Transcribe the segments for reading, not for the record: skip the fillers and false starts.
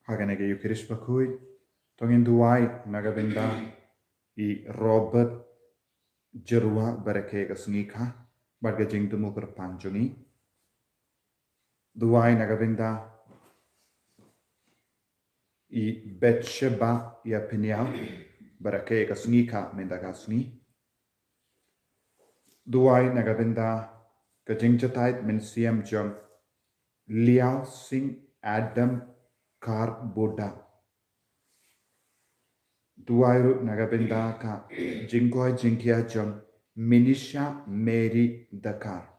Haganege Eucharist bakui, tongin duai nagabenda I Robert Jerua barake kasngika barga jing tumu kerpanjungi. Duai nagabenda I Betsheba ya peniau barake kasngika mendagasni. Duai nagabenda ka jing chatait men siam jong Liao Sing Adam Kar Boda. Duairu nagabenda ka jingkoi jingkia jong Minisha Mary Dakar.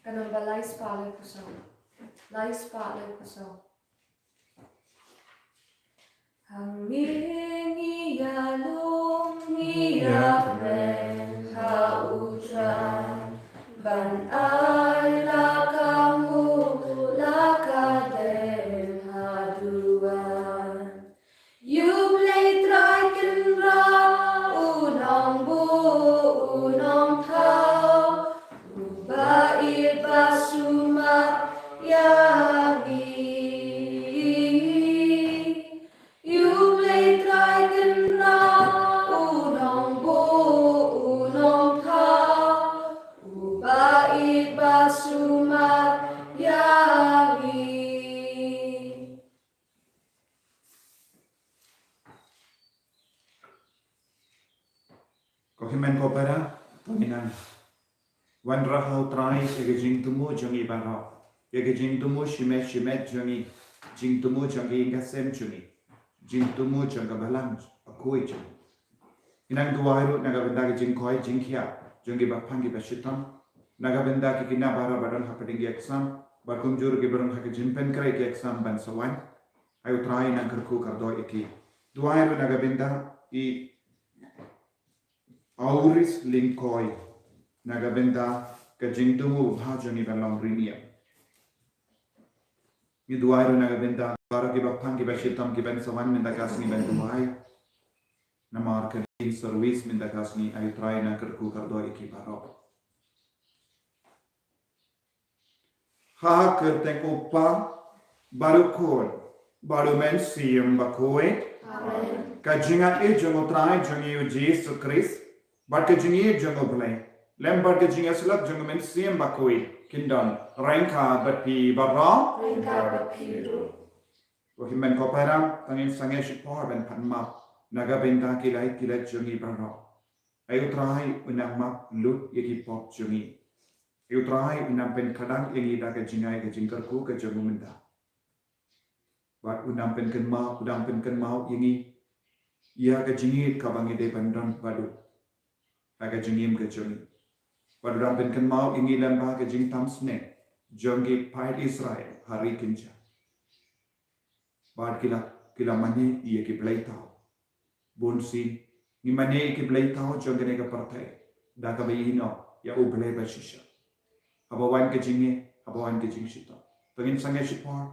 Ganun ba lais palay kusaw? Lais palay kusaw. Hangin iyalong iyakren hautran ban ay lakamu lakaden haduan. Yublay traiken ra unang bu unang tao ubair basuma yagi. Kohimen ko para panginan. Wan rahau trai ege jing tumu jongi barau. Ege jing tumu shimet jongi jing tumu jongi ingasem jongi jing tumu jonga balang akui jongi. Inang duairu nagabenda ke jing koi jing kia jongi bapangi bashitam nagabenda ke kina bara barang hapadingi exam bakumjur ke barang hake jimpen krai ke exam ban sawan ayu trai nang kerku kardo iki duairu nagabenda I Auris Linkoi nagabenda ke jing tumu bhajongi balang rinia. Ni duairu nagabenda bara ke bapangi bashitam ke ban sawan mendakasni ban duai namar ke service mendakasni ayu try na kerku kardo iki barok. Ha kerteng upa baru kon baru men siem bakoe. Kajinga e jongo try jongi Jesus Christ but kajingi jongo blay. Lembar kajinga sulak jongo men siem bakoe kindon rengka bapi barok. Rengka bapi ru. Wahimen koparam tangin sange shipor ben panma nagabenda kilai jongi barok. Ayu try unang map lut yaki pop jongi. Ayu try unang pen kadang yangi da ke jingai ke jingkarku ke jongo menda. Bat unang pen kenmau yangi ia ke jingi kabangi de pandan badu. Aga jingim ke jongi. Bat unang pen kenmau yangi lembah ke jing tam sne jongi pait Israel hari kinja. Bat kila mani ia ke play tau. Bonsi ni mane ke play tau jongi ne ke partai. Da ka bayino ya ublay bashisha. Abawan ke jingi, abawan ke jing shita. Pagin sange shipor,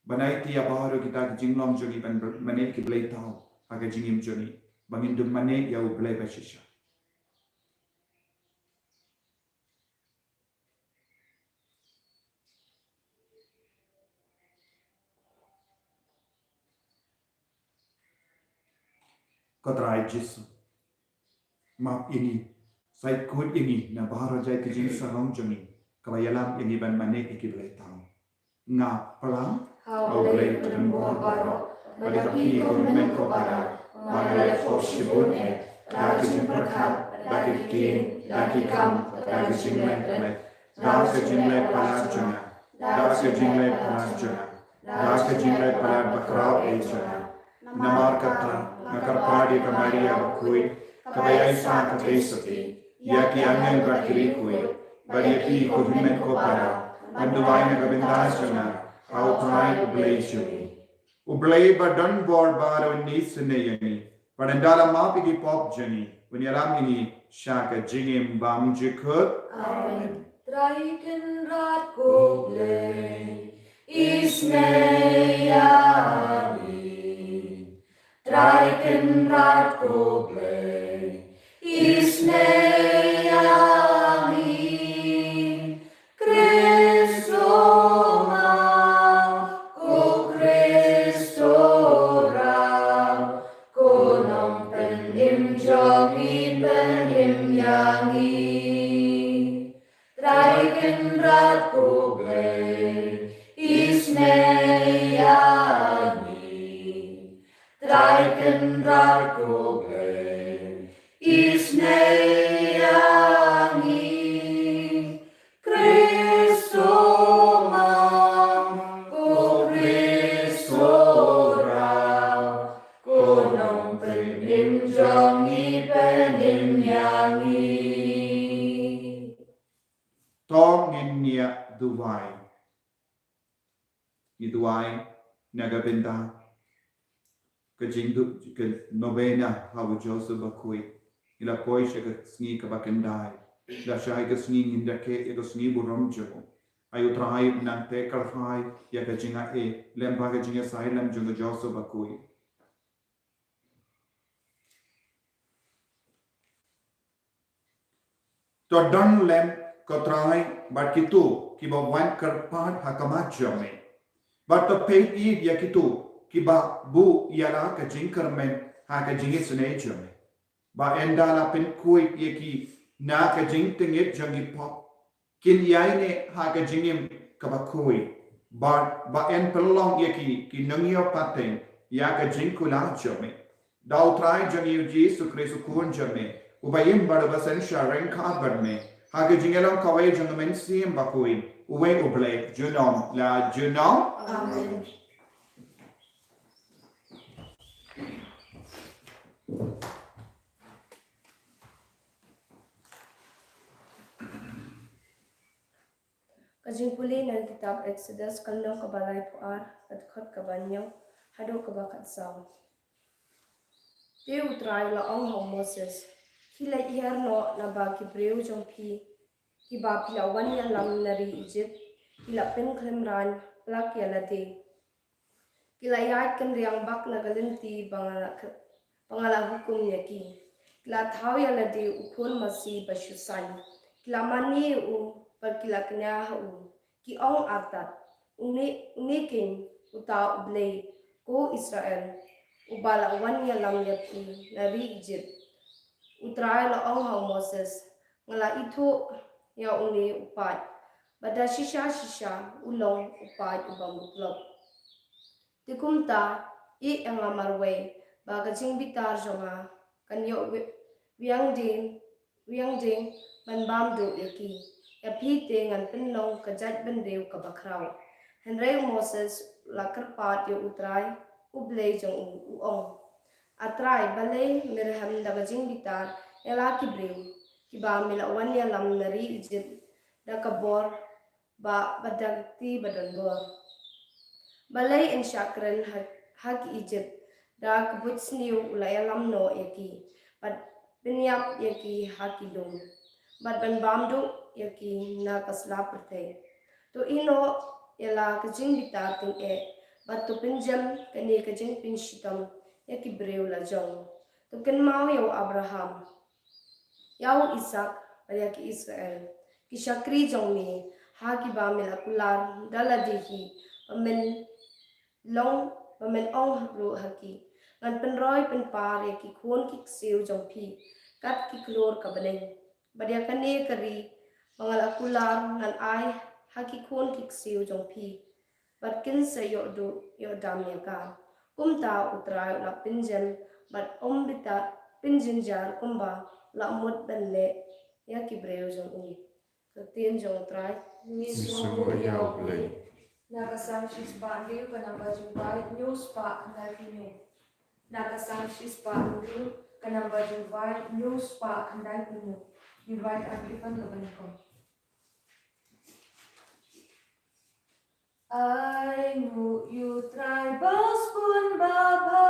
banai ti abaharo kita ke jinglong jongi ban mane ke blay tau, aga jingim jongi, bangin dum mane ya ublay bashisha. Katrai jisu, map ini, sait kod ini na baharo jai ke jing sarong jongi, kawayalam ini ban mane ke blay tau. Nga palang, au blay penembor baro, badapi korumen ko para, mangalay fos shibun lagi jimperkat, lagi kin, lagi kam, lagi jimlek, lagi jimlek palar jonga, lagi jimlek palar jonga, lagi jimlek palar bakrau jonga. Namar kata, nakarpadi kamaria bakui, kabayay sa katesati, yaki angel bakiri kui, badapi korumen ko para, Anduay na kabindas na how try ublay siya. Ublay ba don bor baro ni sinayani. Panandala mapigi pop jani. Wanyaram ini Shaka jingim bam jikut. Amen. Traiken rat goble. Isneyami. Traiken rat goble. Isneyami. Christoma. O Christora. Konam pen im jogi pen im yangi. Traiken rat goble. Isneyami. Traiken rat goble. Isneyami. Christoma. O Christora. Konam pen im jogi pen im yangi. Tong in nia duwai. Iduai nagabinda. Kajindu ke novena hawu Joseph bakui. Ila koi shaka sni kabakendai. La shai ka sni indake ego sni buram jo. Ayu trai nang te kalhai ya kajinga e lemba kajinga sai lam junga Joseph bakui. To dang lem kotrai bat kitu kiba wan karpat hakamat jome. Bat to pay id ya kitu kiba bu yala ka jinkar men ha ka jingi sunay jome. Ba enda la pen kui yaki na ka jing tingit jangi pop. Kin yaine ha ka jingim kaba kui. Ba en pelong yaki ki nangyo pateng ya ka jing kula jome. Dau trai jangi Jesu Kristu kun jome. Ubayim barabasan shareng ka barme. Hage jingelang kawai jangamen siem bakui. Uwe uble junom la junom. Amen. Kajing puli ng kitab Exodus kandang kabalay puar at kot kabanyang hado kabakat saw. Teu try la ang hong Moses. Kila iharno na ba kibreu jong pi. Kiba pila wan ya lam nari Egypt. Kila pen kremran plak ya lade. Kila yat kan riang bak na galinti pangala hukum niya ki. Kila thaw ya lade upon masi basyusan. Kila mani perkila kenya ki ong atat unikin uta ublay ko Israel ubala wan ya lam yaki nari Egypt utray la ong hang Moses ngala ito ya uni upat bada shisha ulong upat ubamutlop tikumta I ang amarwe baga jing bitar jonga kanyo wiang ding manbam do yaki ya pite ngan penlong kajat bendeu kabakraw henrei Moses lakar pat yo utrai ublei jong uong atrai balei mirham daga jing bitar ela kibreu kiba mila wan ya lam nari Egypt da kabor ba badagti badonbor balei en shakran hak Egypt da kabut sniu ulaya lam no yaki bad binyap yaki hakidum bad ban bamdu yaki na kasla perthe to ino yala kajing bitar ting bat to pinjam kani kajing pinshitam yaki breu la jong to kan mau yo Abraham yaw Isaac yaki Israel ki shakri jong ni ha ki ba mila kular dala dehi pamen ong ru haki ngan penroy penpar yaki khon ki siu jong pi kat ki klor kabaneng badia kane kari mangal akular ngan ai haki khon kik siu jong pi bat kin se yo dam ya ka kumta utra la pinjem bat bita pinjinjar kumba la mut benle ya ki breu jong uni to tin jong trai ni so ya play nagasang shispa ndiu kanamba jumbai news pa kanai nagasang shispa ndiu kanamba jumbai news pa kanai invite everyone to I knew you tribals pun baba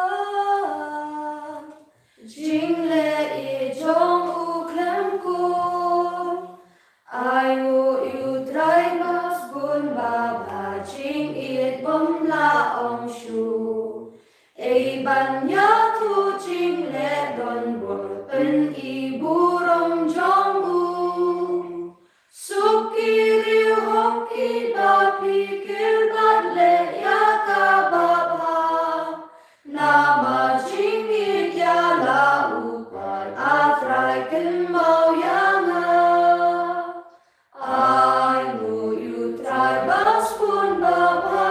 Jingle e jong uklan Ayu utrai mas bun baba ching it bom la ong shu. Ei ban ya tu ching le don bol pen I burong jong u. Suki riu hoki da pikir bat le ya ka baba. Nama ching it ya la upan atrai ken mau yang a. Ayu utrai bas pun baba.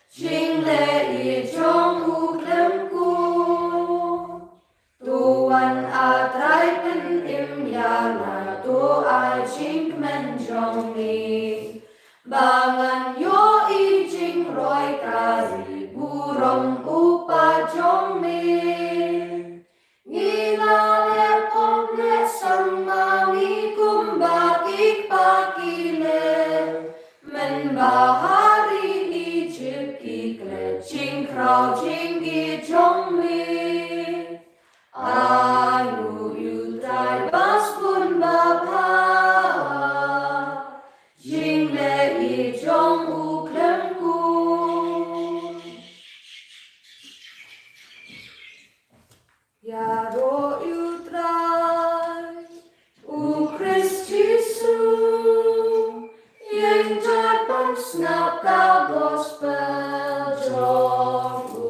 Ching le I jong u klem ku. Tuan atrai pen im ya na tu ai ching men jong ni. Bangan yo I jing roi kazi burong upa jong mi. Ngila le pom le sama ngi kumba ikpaki le. Men bahari I chipki kle ching krau ching I jong mi. Ayu utrai bas pun baba. Jing le I jong u klem ku. Yaro utrai u Christ Jesu. Yang jatpan snap ka gospel jong u.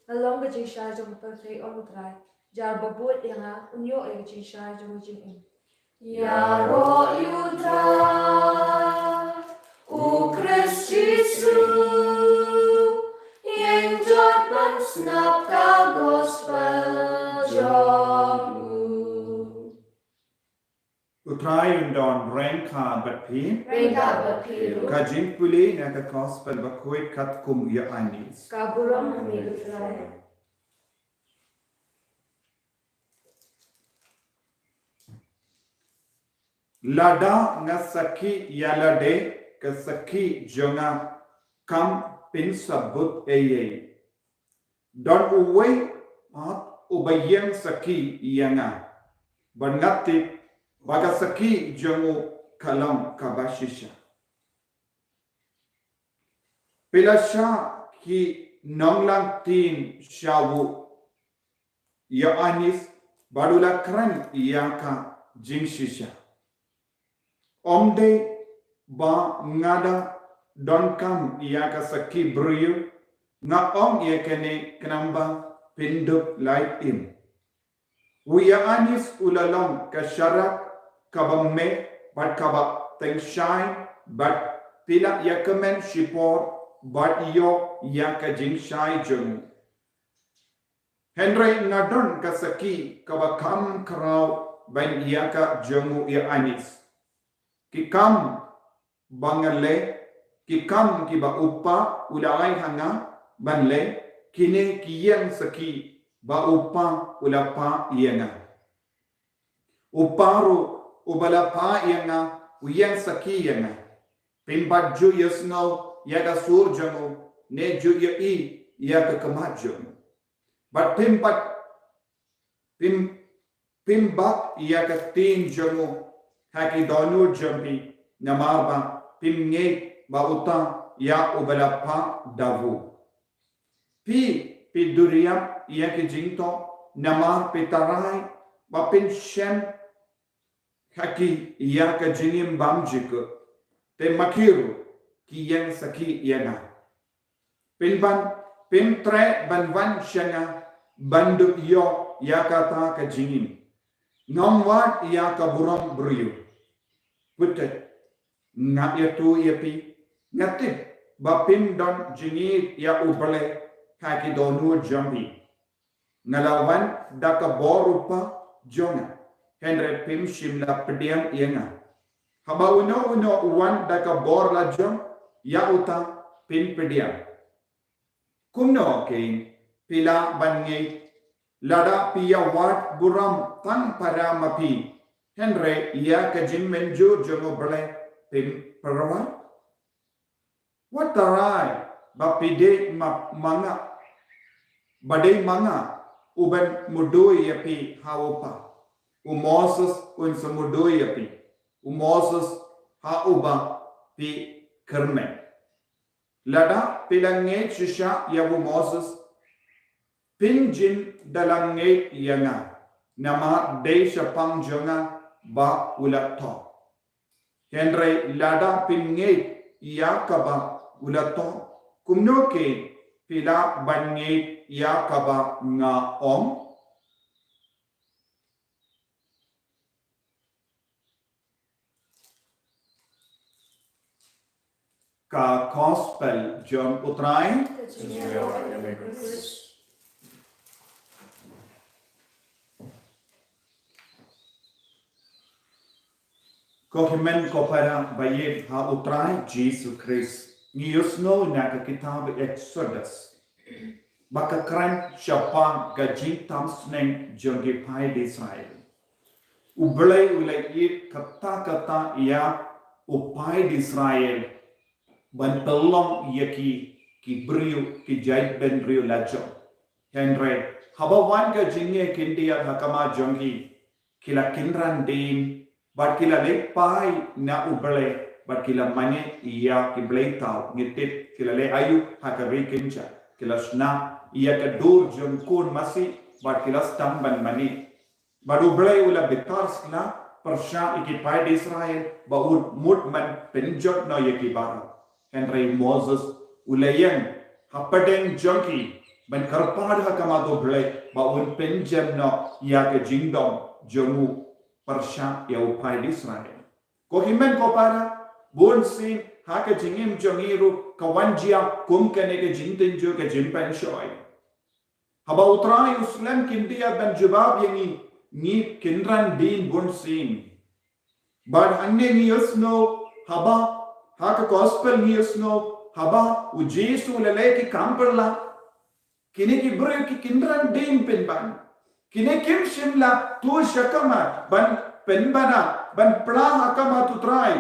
Along the jing shai jong perfect on utrai. Jar babut yang a unyo e jing shai jong jing in. Yaro utrai u Christ Jesu. Yang jatpan snap ka gospel jong u. Utrai undon rengka batpi. Rengka bapiru. Kajing puli na ka gospel bakoi kat kum ya anis. Kaburong mi utrai. Lada nga saki yalade ka saki jonga kam pin sabut eye. Don uwe at ubayang saki yanga. Bangati baga saki jongu kalam kabashisha. Pilasha ki nonglang tin shawu ya anis badula kran yaka jingshisha. Omde ba ngada don kam yaka saki bruyu nga om yakene knamba pinduk light im. Uya anis ulalong kasharak kabamme bat kaba tengshai bat pila yakamen shipor bat yo yaka jingshai jung. Henry ngadon kasaki kaba kam krau ban yaka jungu ya anis. Kikam bangale kikam kiba upa ulai hanga banle kine kiyang saki ba upa ulapa yanga. Uparu ubalapa yanga uyang saki yanga. Pimbat ju yasno yaga surjango ne ju ya I yaga kamajung. But pimbat yaga tin jango haki donur jambi namaba pimnge ba uta ya ubalapa davu. Pi duriyam yaki jingto namar pitarai ba pinshem haki yaka jingim bamjiko te makiru ki yang saki yana. Pintre banwan shanga banduk yo yakata ka jingim. Ngomwat yaka buram bruyu. Putet nga yatu yapi ngatip bapim don jingit ya ubale haki donur jambi. Ngalawan daka borupa jonga. Henry pim shimla pediam yenga. Haba uno uwan daka bor la jom ya uta pin pediam. Kumno king pila bangi lada piya wat buram tan paramapi. Henry ya ka jimmenju jongo bale pim parawa. What tarai bapide manga badai manga uban mudoi yapi hawapa. o Moses un samudoi api o Moses ha uba pi kermen lada pilange shisha ya o Moses pinjin dalange yanga nama desha pangjonga ba ulato henry lada pinge yakaba ulato kumnoke pila bange yakaba nga om ka gospel John utrai ko himen ko para bayit ha utrai Jesus Christ ngiyusno na ka kitab Exodus baka kran siapa gajing tamsneng jongi pai di Israel ublay ulayit kata-kata ia upai di Israel ban pelong yaki ki brio ki jait ben brio lajo henry habawan ka jinge kindia hakama jongi kila kinran din bat kila le pai na ublay bat kila mane ia ki blay tau ngitip kila le ayu hakari kincha kila sna ia ka dur jong kun masi bat kila stamban mani bat ublay ula betars na persya iki pai di Israel ba mut man penjot no yaki bara Henry Moses ulayang hapadeng jonki ban karpad hakama do blay ba un penjem no ya ke jingdom jomu persya ya upai di Israel ko himen ko para bon sin haka jingim jongiru kawanjia kum kene ke jingten jo ke jimpan shoy haba utrai uslam kindia ban jawab yangi ni kinran din bon sin but anne ni usno haba haka gospel ni usno haba u Jesu leleki kamperla kini ki bro ki kinran din penban kini kim shimla tu shakama ban penbana ban pla hakama tu try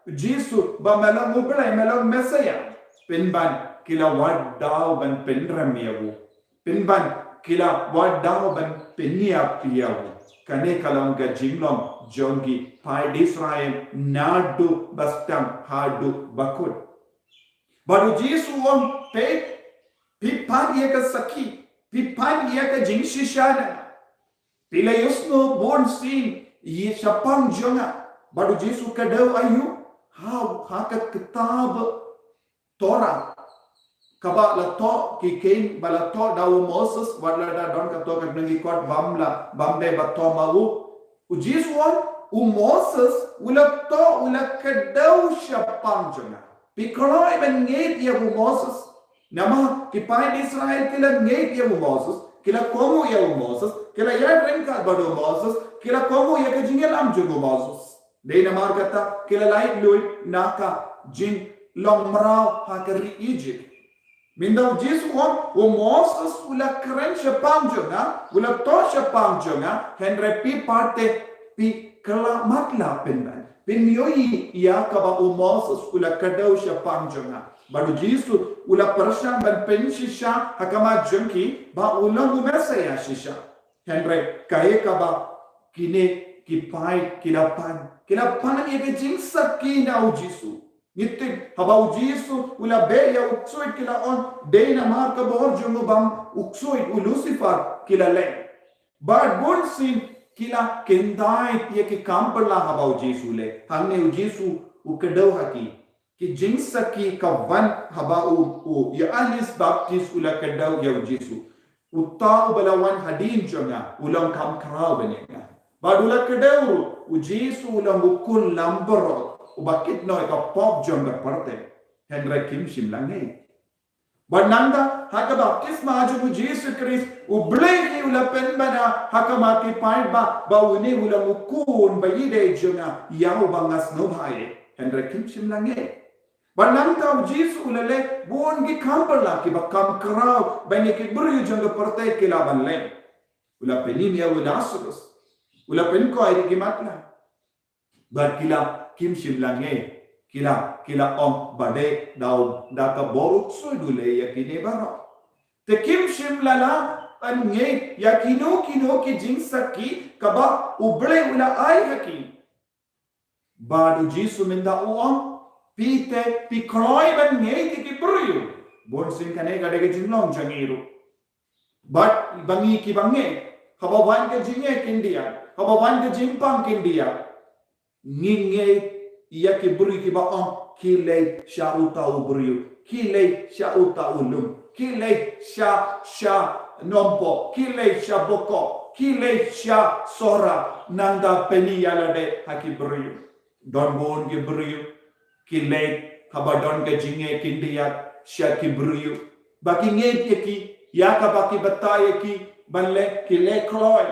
Jesu ba melang ublay melang mesaya penban kila waddaw ban penram yawu penban kila waddaw ban penya piyawu kane kalang ga jinglom jongi pai Israel nadu bastam hadu bakut baru Jesu on pe pipan ye ka saki pipan ye ka jingshishana pila yusno bon sin ye chapang jonga baru Jesu kadaw ayu haka kitab Torah kaba la to ki ken bala to daw Moses wala da don ka to ka nangi kot bamla bamde bato mau u Jesu on u Moses ula to ula kadaw chapang jonga pikoloi ben ngeit ye u Moses nama ki pai Israel kila ngeit ye u Moses kila komo ye u Moses kila ya renka bado Moses kila komo ye ka jingel am jongo Moses Dena markata kila lain lui naka jin lomrao hakari Egypt. Mindau Jesu on o Moses ula kren shapangjonga ula to shapangjonga henre pi parte pi kala matla penban. Pinyoyi ia kaba o Moses ula kadau shapangjonga. Baru Jesu ula pershan ban penshisha hakama jonki ba ula umesa ya shisha. Henre kaye kaba kine kipai kilapan ye ke jingsa kina u Jesu nitin haba u Jesu ula be ya uksoit kila on deina marka bor jungo bam uksoit u Lucifer kila le bad bon sin kila kendai ye ke kamperla haba u Jesu le hangne u Jesu u kedau haki ki jingsa ki kawan haba u ya Anis Baptist ula kedau ya u Jesu utau balawan hadin jonga ulang kam krau benega badula kedau u Jesu ulang ukul lambero u bakit no ka pop jonga parte henry kim shimlange bananda haka baptisma aju u Jesu Christ u bleki ula penbana haka maki paidba ba uni ulang ukun bayide jonga yau bangas no bhaye henry kim shimlange bananta u Jesu ulale bongi kamperla ki bakam krau bani ki buru jonga parte kila banle ula penim ya ula Lazarus ula penko ay gimatla bad kila kim shimlange kila om bade daw daka boruk so dule yakine baro te kim shimlala an nge ya kino ki jing saki kaba uble ula ai haki badu Jesu minda uang pite pikroi ban nge ki brio bon sin kane gade ke jinglong jangiru but bangi ki bange haba wan ke jinge kindia haba wan ke jimpang kindia nge ya ki buri ki ba ki le sha uta ubrio ki le sha uta ulum ki le sha nompo ki le sha boko ki le sha sora nanda peni yalade haki brio don bon ki brio ki le haba don ke jinge kindia sha ki brio baki nge ki ya ka baki bataye ki banle ki le kloy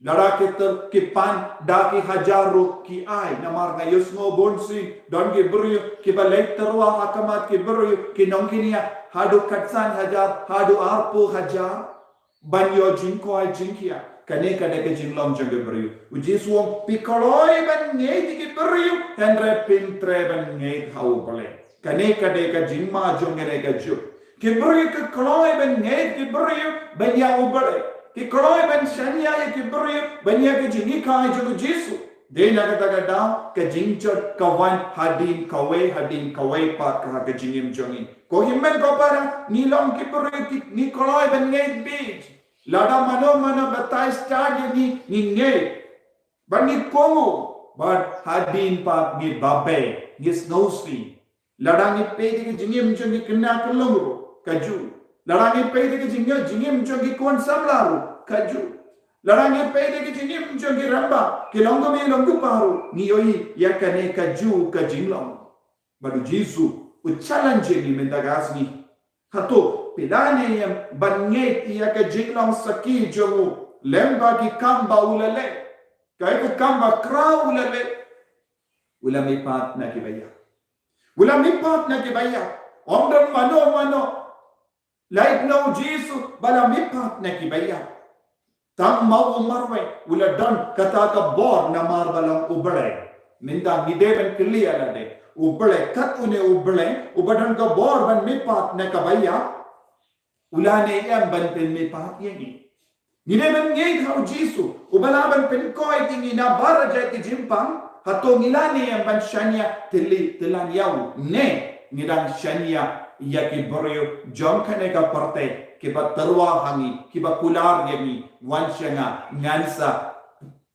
Lara kita kipan daki hajaru ki ai namar na yusmo bonsi don ki buru ki balek terwa hakamat ki buru ki nongkinia hadu katsan hajar hadu arpu hajar banyo jinko ai jinkia kane kade ke jinglom jange buru uji suong pikoloi ban ngei ki buru henre pintre ban ngei hau bale kane kade ke jinma jongere ke ju ki buru ki koloi ban ngei ki buru ban ya ubale ki koloi ban shania ye ki buri banya ke jingi kai jo Jesu de na kata down ke jingjot kawan hadin kawe pat ka ke jingim jongi ko himmen ko para ni long ki buri ki ni koloi ban ngai beach lada mano batai start ye ni ngai bangi kongo but hadin pat ni babe ni snowsli lada ni pe ki jingim jongi kena kelongro kaju Larangi pede ke jingim jongi kon sablaru kaju. Larangi pede ke jingim jongi ramba ke longo me longo paru ni yoi yakane kaju ka jinglong. Baru Jesu u challenge ni mendagasni. Hato pilane yam banget ya ka jinglong saki jongu lemba ki kamba ulale. Kai ko kamba kra ulale. Ulami pat na ki baya. Ulami pat na ki baya. Omdan mano like now Jesus bala mipat na kibaya tang mau marwe ula don kata ka bor na mar balang ubale minda mideben clear la de ubale kat une ubale ubadan ka bor ban mipat na kabaya ulane yam ban pen mipat yegi mideben ngei khau Jesus ubala ban pen koi tingi na baraja ki jimpang hato ngilane yam ban shania tilan yau ne ngidang shania ya ki boryo jom khane ka parte ki ba tarwa hangi ki ba kular yemi wanshanga ngansa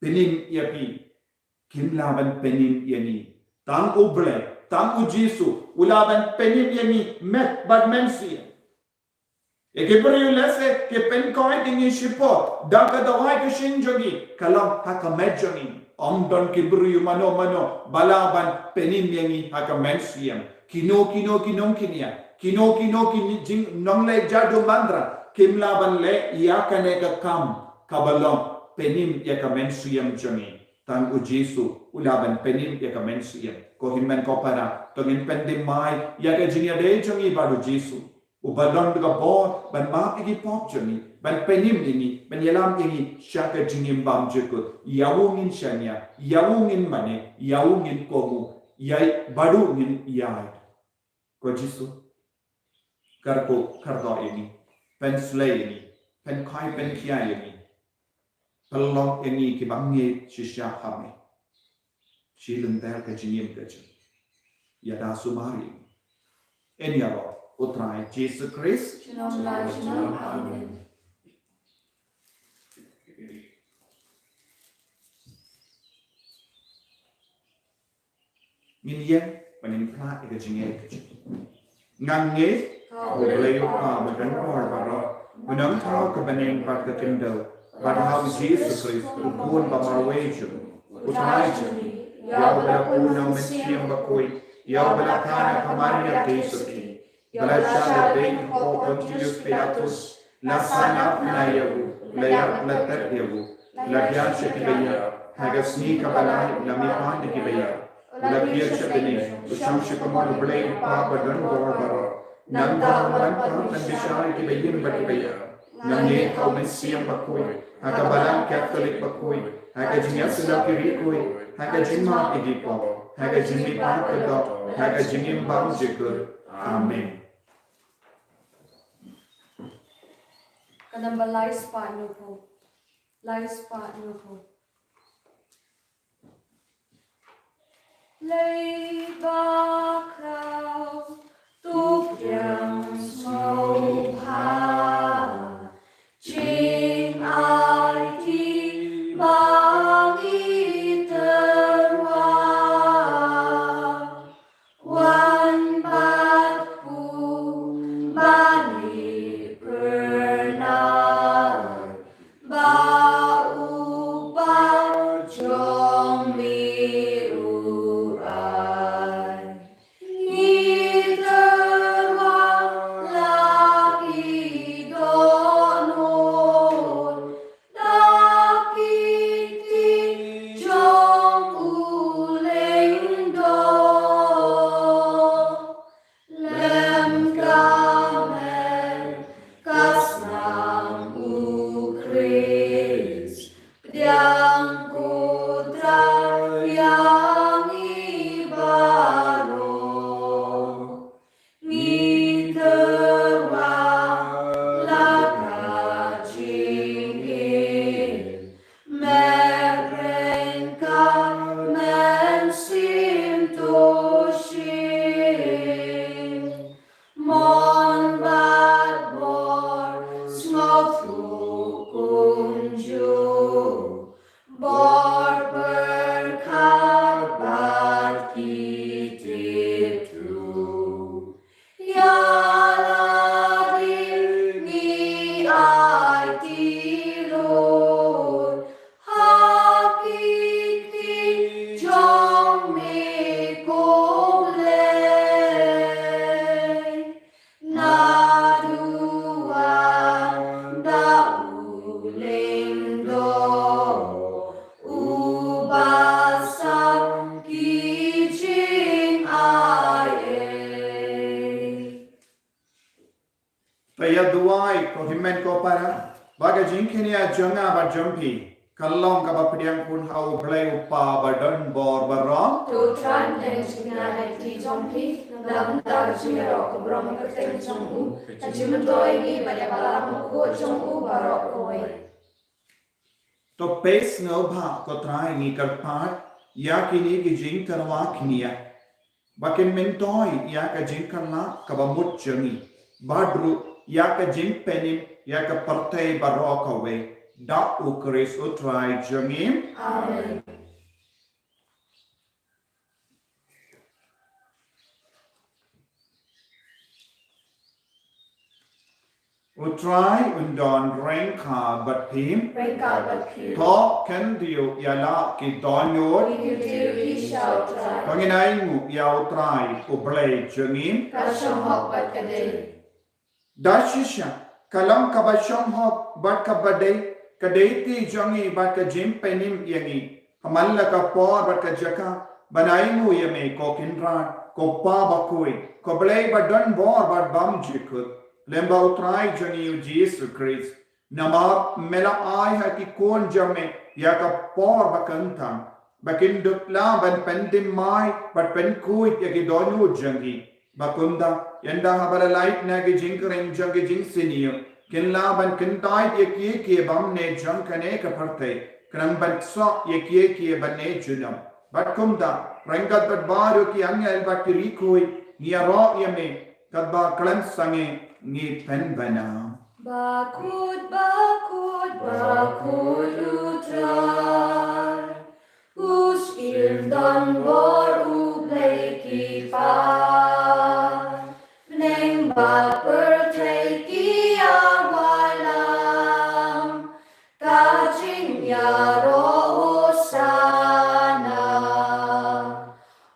penim yapi kimlaban penim yani tang uble tang ujisu ulaban penim yani met bad mensi e ki boryo lese ki pen koi dingi shipo daka dawai ke shinjogi kalam haka medjogi don ki boryo mano balaban penim yani haka mensi kino kinia kino jing nongle jadu mandra kimla banle yakane ka kam kabalom penim ya ka mensuyam jami tang u Jesu ulaban penim ya ka mensuyam ko himmen ko para tongin pendim mai ya ka jinya de jami baru Jesu u balon ka bo ban ma igi pop jami ban penim ini ban yalam ini syaka jingim bam jekut yawungin shania yawungin mane yawungin komu yai baru ngin yai ko Jesu kardo ini pen slay ini pen kai pen kia ini pelong ini ki bangi shisha hame shilum der ka jinim ka chi yada sumari eni aro utrai Jesus Christ Shalom amen. min yen panin pra ka jingel ka chi ngange Ulay pa magan or baro unang tao ka baning pat ka tindo padahal Jesus Christ ukun pamarwejo utaijo yaw bala unang mensiyang bakoy yaw bala kana kamanya tesoki bala siya labing ko Pontius Pilatus lasanap na yawu layak latat yawu lagyan siya kibaya hagasni kabalay lamipan na kibaya lagyan siya binig usang siya kumalubulay pa bagan or baro Nanda man bishay ki bayin bakibaya nangi kau mensiyang bakoy hagabalang Catholic bakoy hagajinya sila kirikoy hagajima igipo hagajimi pangkado hagajimi bang jikur amen Kadamba lai spa nupo. Lai spa nupo. Lay ba krau tục yang sâu ha chinh ai thi mang y tơ hoa wan bat pu ban ni perna ba u ba chong mi u ai ni tơ hoa la ki do non da ki ti chong u lên do lem kamen kasnam u Chris Diang kudra yang ibaro ni terwa laka chingin merenka men sim toshin mon bad bor smoke kunju bor berkat bat kititru ya ladin ni aitilur hakiti jong me kole na dua da ulindo ubasam kijing ai Taya duai ko himmen ko para baga jinkenia jonga ba jompi kallong ka ba pediang pun hau blai upa ba don bor barong tu tran en singa ti jompi nam dar jiro ko brom ka ten jong u ta jim doi ni ba ya bala ko jong u barok koi to pes no bha ko trai ni kar pat ya kini ki jing karwa knia bakin mentoi ya ka jing karna ka ba mut jangi badru ya ka jing penim ya ka partai barok awe da ukris utrai jangim amen utrai undon renka bat pim rengka bat ki to ken diu ya la ki donyor ki dir ki shao trai kanginai mu ya utrai ublai jangim ka shong hok bat ka dei Dashisha kalam kabasham hok bat kabadai kadaiti jangi bat ka jim penim yangi hamalla ka por bat ka jaka banai mu yame ko kindran ko pa bakui ko blai badon bor bat bam jikut lemba utrai jangi u Jesus Christ nama mela ai ha ki kon jame ya ka por bakantam bakin dutla ban pendim mai bat pen kuit ya ki donu jangi bakunda yanda habala light na ki jinkring jangi jing siniyo kinla ban kintai ye ki bam ne jang kane ka pharte kran ban so ye ki ban ne junam bakunda rangat bat baru ki anya bat ki rikoi ni ro yeme kadba klan sange ni pen bana Bakut, bakut, bakut utrai Us ildan bor ublei kifai Neng bat bertei kia walam Kajing ya Hosana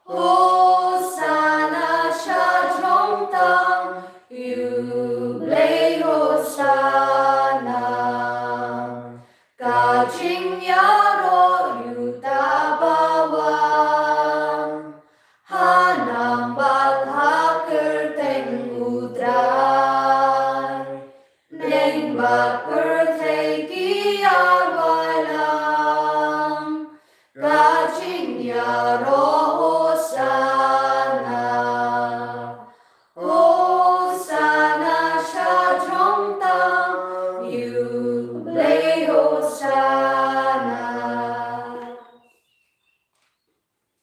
Hosana shajong tang Ublei Hosana Kajing ya ro yutabawang Hanam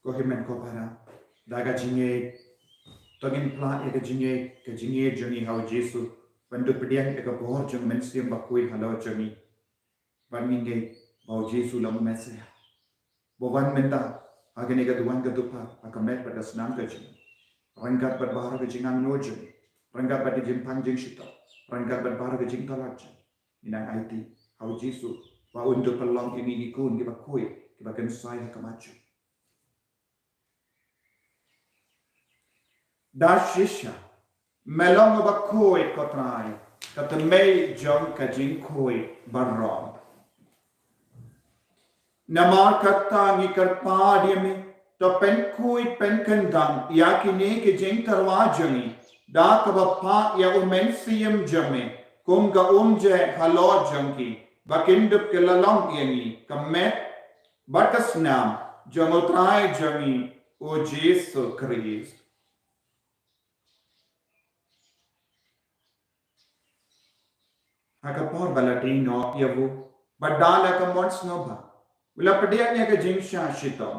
ko himen ko para daga jinge togin pla e ke jinge joni hau Jesu bandu pediang e ka bor jong men siam ba koi halo joni ban minge bau Jesu lam mesya bovan menta agene ga duan ga dupa akamet pada snam ka jing rangkat ber bahar ga jingang no jing rangkat pada jimpang jing shita rangkat ber bahar ga jing talak jing inang IT hau Jesu wa untuk pelong ini ikun ki ba koi ki ba kan sai ka machu da shisha melong ba koi ko trai ka te mei jong ka jing koi barrom namar katta ngi karpa diame to pen koi pen kandang yakine ke jing tarwa jani da ka ba pa ya umen siem jame kum ga umje halo jangi bakindup ke lalong yani kamet batas nam jangotrai jangi o Jesu Christ Hakapor balatino yavu badala ka mons nova ula pedianya ka jingsha shito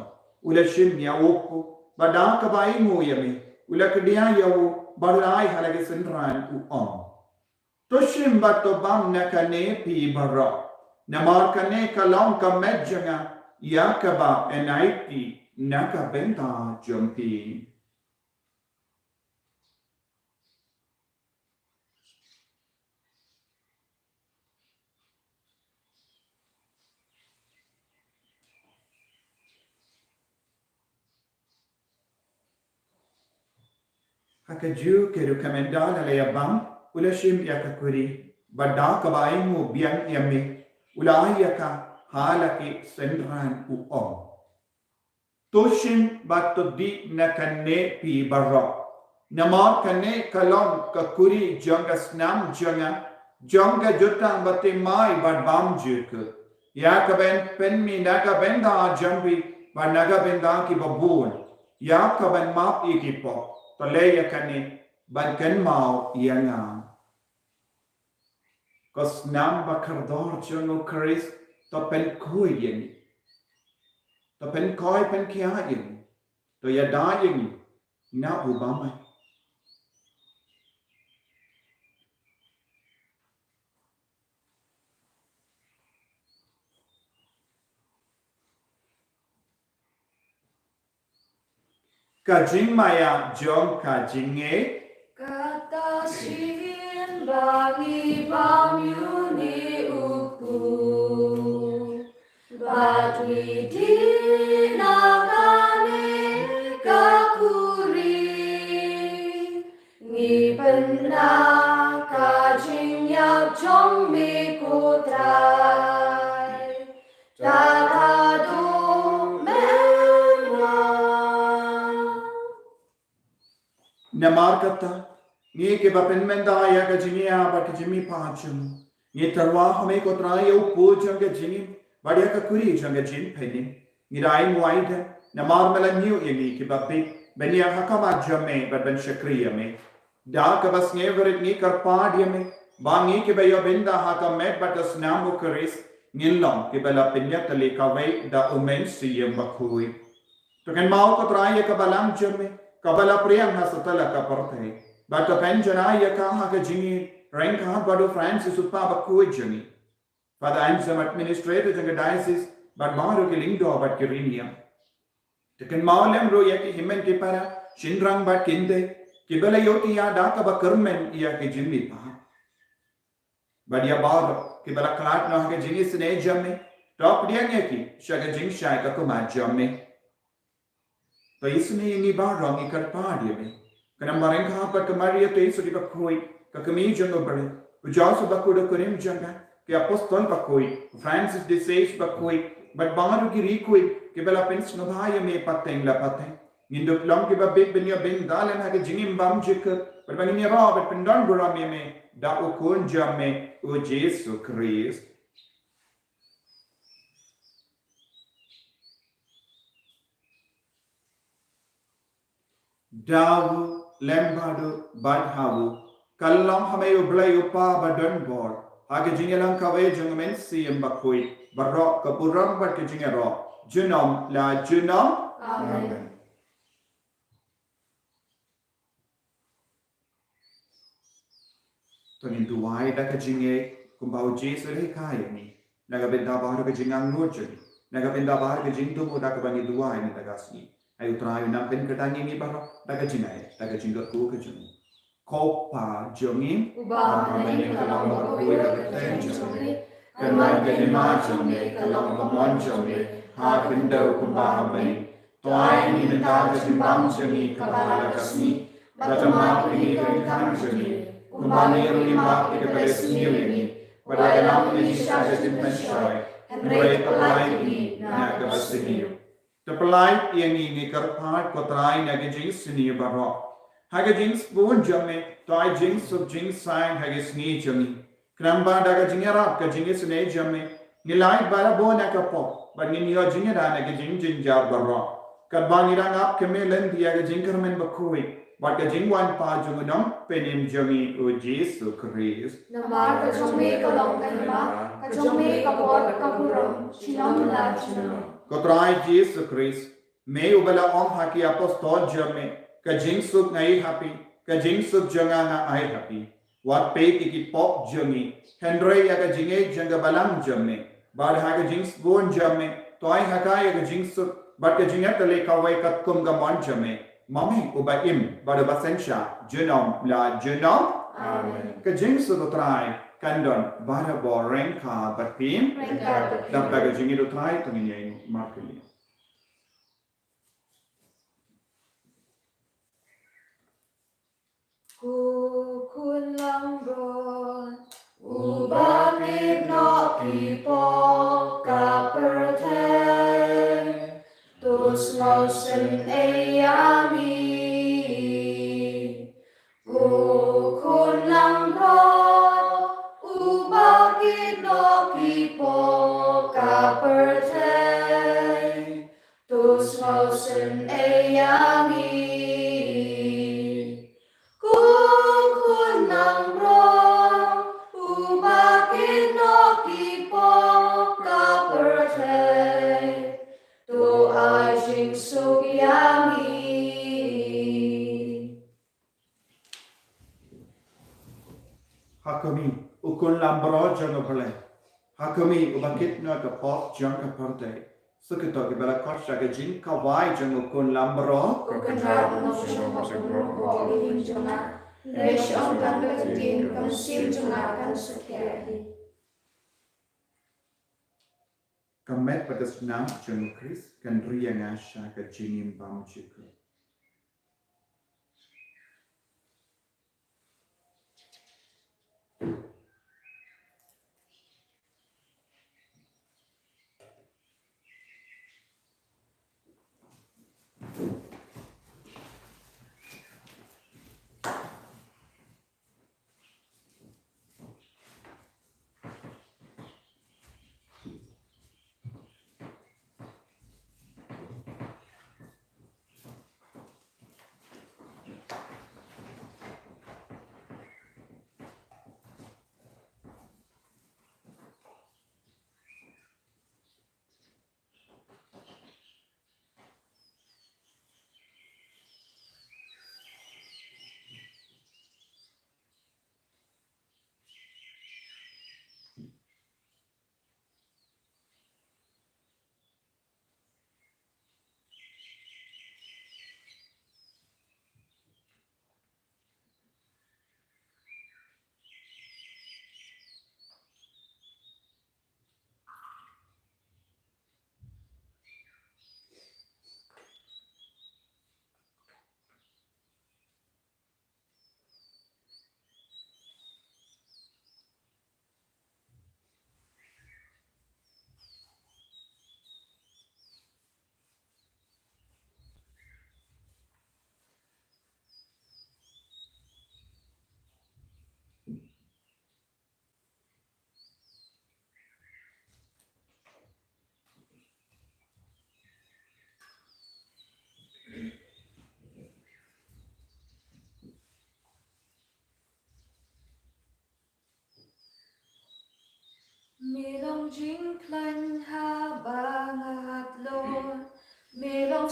ula shimya opo badaka bai moyame ula kedia yavu balai halage senran u om toshim bato bam nakane pi bara namar kane kalong ka medjanga yakaba enaiti naka benta jumpi Hakaju ke rekomendal le abang ulashim yakakuri bada kabaimu biang yame ulayaka halaki senran u om toshim batodi nakane pi barra namar kane kalom kakuri jonga snam jonga jota bate mai bad bam juk yakaben penmi naga benda jambi ba naga benda ki babun yakaben map ikipo Tolaya kani bankan mau ianga. Kos nam bakardor jono Chris to pen koi yen. To pen koi pen kia yen. To yada yen na Obama. Kajing maya jong kajing Kata sin bagi pamyuni uku Bagi dinakane kakuri Ni benda kajing yap jong mi kutrai Takadu Namar kata ngi ke bapen menda ya ka jingi ya ba ke jimi pachum ngi tarwa hame ko trai u po jang ke jingi badia ka kuri jang ke jin pheni ngi rai muaida namar mala niu yeli ke bape benia hakama jame ben shakriya me da ka bas nge verit ngi kar padia me ba ngi ke bayo benda hakam me batas namu karis ngilong ke bala penya tale ka vai da umen siyem bakhui to kan mau ko trai ka balam jame kabala priyang hasatala ka parthe bato penjana ya ka ha ka jingi rank ha bado Francis upa bakui jingi pada I'm some administrator janga diocese but maru ke lingdo but kirinia tekan maulem ro ya ki himen ke para shinrang but kinde kibala yoti ya da ka ba karmen ya ke jingi pa but ya bar kibala klat no ha ke jingi sne jamme top dia ne ki shaga jing shai ka ko ma jamme तो इसने ये बार रंगी कर पा दिए में कना मरें कहाँ पर कमारिया तो इस उड़ी बकोई का कमी जंगो बड़े उजास बकोड़ा करें जंगा कि अपोस्तल बकोई फ्रांसिस डिसेस बकोई बट बाहर की रिकोई कि बला पेंस नभाया में पत्ते इंगला पत्ते इंदु लम के बब्बे बनिया बें दालन है कि जिंगिम बम जिकर बट बनिया रॉबर्ट पेंडन बुरा में दा उकोन जम में ओ जेसु Christ Dawu lembadu badhawu kallam hame ublai upa badon bor hage jingelang kawe jungmen siem bakui barok kapuram bad ke jingero junom la junom Amen. Tunin duai da ka jinge kumbau Jesu le kai ni. Naga benda bahar ka jingang nurjani. Naga benda bahar ka jingtu mo da ka bani duai ni da gasni. Ayu trai na ben ka tangi ni bahar da ka jingai da ka jingga ku ka jingu. Ko pa jongi Uba Mani kalong mabuhay ka ten jomli. Kanman ka ni ma jongi kalong ka mon jongi. Ha benda kumbah bani. Tuai ni benda ka jimbang jongi kabala kasni. Batama ini kan kan jongi. Kumbani rumah kita pada sendiri, pada dalam ini sahaja dimensioi, Henry pelai ini nak kebasini. Terpelai yang ini kerpat kotrai nak jenis seni barok. Haga jenis pun jamme, toai jenis sub jenis sayang haga seni jamme. Kenapa daga jenis Arab ke jenis seni jamme? Nilai bara bon nak kapok, bagi niyo jenis dah nak jenis jenjar barok. Kadang irang ap kemelan dia ke jenis kermen bakui. Wat ka jingwan pa jungunong penim jungi o Jesu Christ. Namar ka jomli kalong kanima, ka jomli kapot kapurong, sinong la sinong. Kotrai Jesu Christ, may ubala om haki apostol jamme, ka jingsuk ngai happy, ka jingsuk janga nga ai happy. Wat pe ikipok jungi, Henry ya ka jinge janga balang jamme, bad ha ka jings bon jamme, toy hakai ka jingsuk, bad ka jingat le kawai kat kum gamon jamme. Mami ubaim pada basensya genom la genom Amen. kejing sutrai kandon pada boreng ka batim dan pada kejing itu trai tengin yang markeli. Kun lang bron, Ubakit no kipo ka pertay. Tus ngosen eyami. Ukun lang ron. Ubakit no kipo ka pertay. Tus ngosen eyami. Kukun lang ron. Ubakit no kipo ka pertay. Tu ai jing suk yami. Hakami ukun lambro jangan boleh. Hakami ubakit na kapok jangan partai. Sekitar kibala korsha kejing kawai jangan ukun lambro. Ukun rabu no shong bakun ko ilim jona. Lesh on kan betin kan sil jona kan sukyari. Kamet pada senang jangan Chris kan ria ngasha kejingim bam cikgu.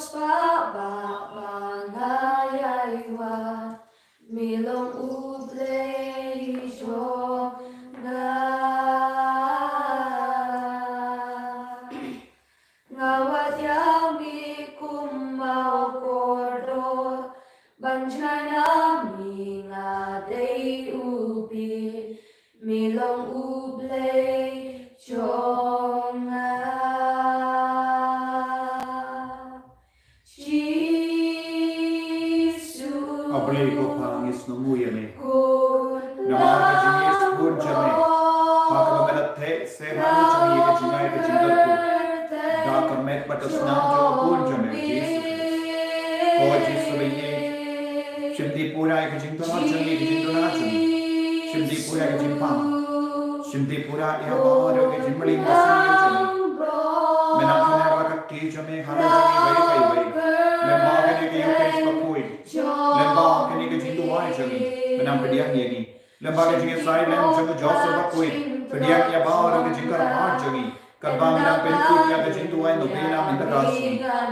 spa ba mangayaiwa milong ublei jonga ngawat yami kumau kordor banjana mi ngadei ubi milong ublei jonga Abli ko pangis numuya me. Namar ka jingis pun jame. Haka mamelat the se halu jami ka jingay ka jingal ko. Da ka met patas nam jo pun jame. Jesus. Oh Jesus beye. Shimdi pura ka jingtona jami ka jingtona jami. Shimdi pura ka jingpam. Shimdi pura ya baro ka jingmali masani jami. Menam kana ka ki jame halu jami bye bye bye. Lemba ka ne ki yukesh pakui. Lemba kini ke jindu wai jami menam pediang ni lemba ke jinge sai lem jangu Joseph bakui pediang ya bawa ke jingkar har jami karba menam penkut ya ke jindu wai no pena mendaras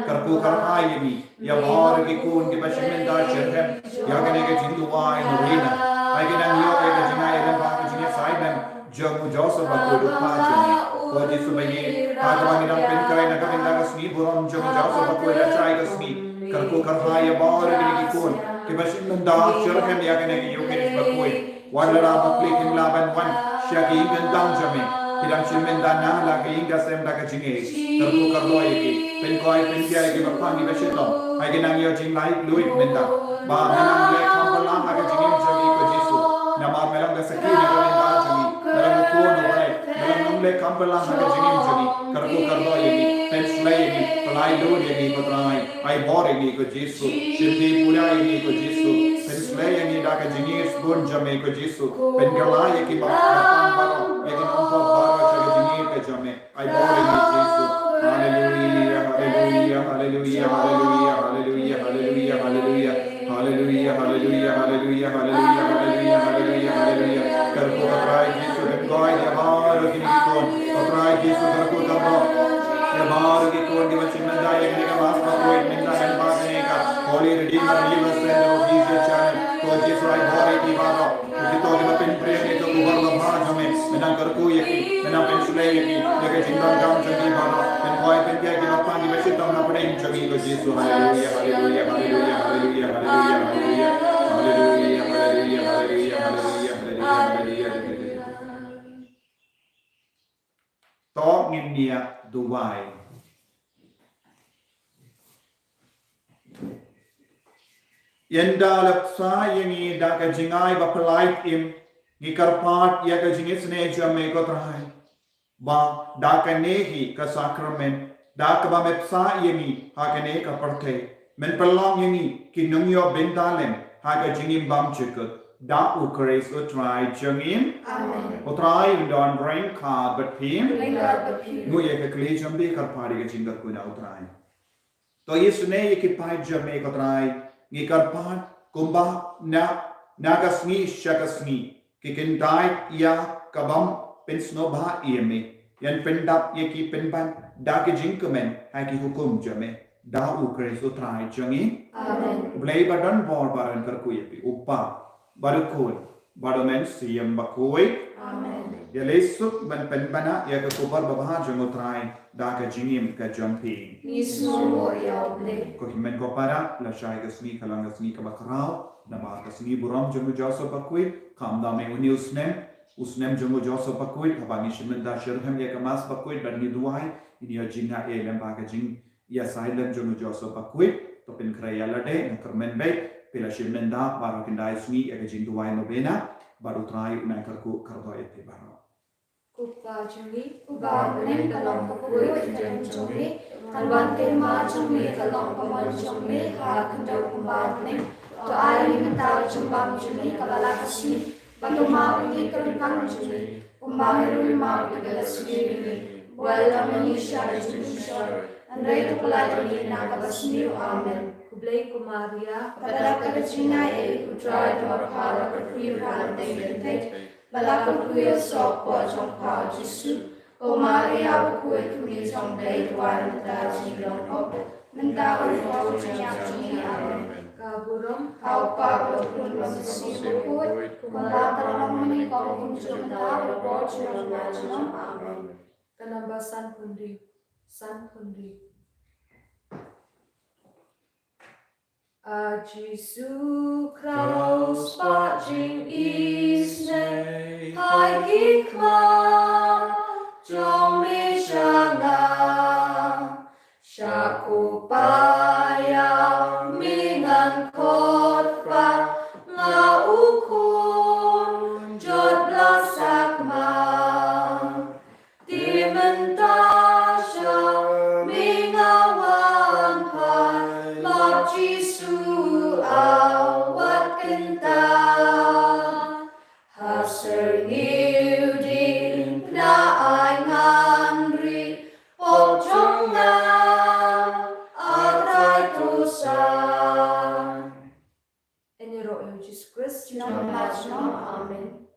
karpu karpai ni ya bawa ke kun ke bashimen da cherhem ya ke jindu wai no rina ai ke nang yo ke jinga ya lemba ke jinge sai lem jangu Joseph bakui rupa jami ko jisu bayi karba menam penkai na ka vinda ka sni borom jangu Joseph bakui ya chai ka sni karpu karpai ya bawa ke kun ke basin menda cherhem ya kene ke yoke bakoi wala bakli kim laban wan syaki gendang jame kidang chimenda na la ke inga sem da ka jinge terbu karlo ye pen koi pen kia ke bakang ni basin lo ai ke nang yo jing lai luit menda ba menang le kampala ha ke jinge jami ko jisu nama melang ga sakhi na ka menda jami melang ko no bai melang le kampala ha ke jinge jami karbu karlo ye pen slay ye palai lo ye ko trai ai bore ni ko jisu shindi pura ni ko jisu pen slay ni da ka jinge spon jame ko jisu pen gala ye ki ba baro ye ki nompo baro cha ka jinge ke jame ai bore ni jisu hallelujah hallelujah hallelujah hallelujah hallelujah hallelujah hallelujah hallelujah hallelujah hallelujah hallelujah hallelujah hallelujah karko trai jisu pen goi ya baro ki ni ko trai jisu karko taro Lemar ki kon di wacin menda yang ni mas bakoi menda yang bagane ka Holy Redeemer Liver Center of Jesus channel ko Jesus right bore ki baro kita lima pen prayer itu kubar labha jame menang karku yaki menang pen sulai yaki jaga cinta jam jagi baro pen koi pen kia ki apa di wacin tam na pade jagi ko Jesus hallelujah hallelujah hallelujah hallelujah hallelujah hallelujah hallelujah hallelujah hallelujah hallelujah to ngin dia duwai yenda laksa yangi da ka jingai ba polite im ni karpat ya ka jingis ne jame ko trai ba da ka nehi ka sacrament da ka ba mepsa yangi ha ka ne ka parthe men pelong yangi ki nungyo bendalen ha ka jingim bam chikut da ukres utrai jangin Amen. utrai don brain card but him nu ye ka kli jambe kar pari ka jingar ko na utrai to yesune ye ki pai jame ko trai ngi kar pat kumba na nagasni shagasni ki kendai ya kabam pensno ba yeme yan pendap ye ki penban da ki jinkamen ha ki hukum jame da ukres utrai jangin Amen. blai badan bor baran kar ko ye upa Barukoi, badomen siyam bakoi. Amen. Ya lesuk ban penbana ya ke kubar babaha jengotrai da ke jingim ke jampi. Nismo ya ble. Ko himen ko para la shai ke sni kalang ke sni ke bakrao nama ke sni buram jengu joso bakoi kam da me uni usnem jengu joso bakoi habangi shimen da shirhem ya ke mas bakoi ban ni duai ini ya jinga e lemba ke jing ya silent jengu joso bakoi to pen kraya lade na kermen be pela shimenda baru kindai sui aga jindu wai novena baru trai unai karku kardo ete baro Kupa chungi Ba nen kalong kapui jen chongi. Kalwan ke ma chongi kalong kamal chongi. Ha kandau kumbar nen. To ai mentau chumbam chongi kabala kasi. Batu ma ungi kerukang chongi. Kumbahiru ma ungi sendiri. Wala manisha junisha. Andai tu pelajari naga basniu amen. Kublai Kumaria Pada kecina e utrai dor hala berkuir halam dengan Balakon kuil sok po chong pa Jesu. O Maria berkuil kuil chong blai tuan da jilong op. Mendapat kau Amen. Kaburum Kau pun bersibuk, kumalakan menikau kunjung mendapat kau Amen. Kanamba San Pundi. A Jesu Kraus Bajing Isne Hai Kikma Jome Shanga Shakupaya Mingan Kotpa Nga Ukun Jod Blasakma Timentasha Mingawan Pai Lord Jesus awat kenta Haser niudin na ay ngandri Pochonga atay tusan. En je Jesus Christus. Amen.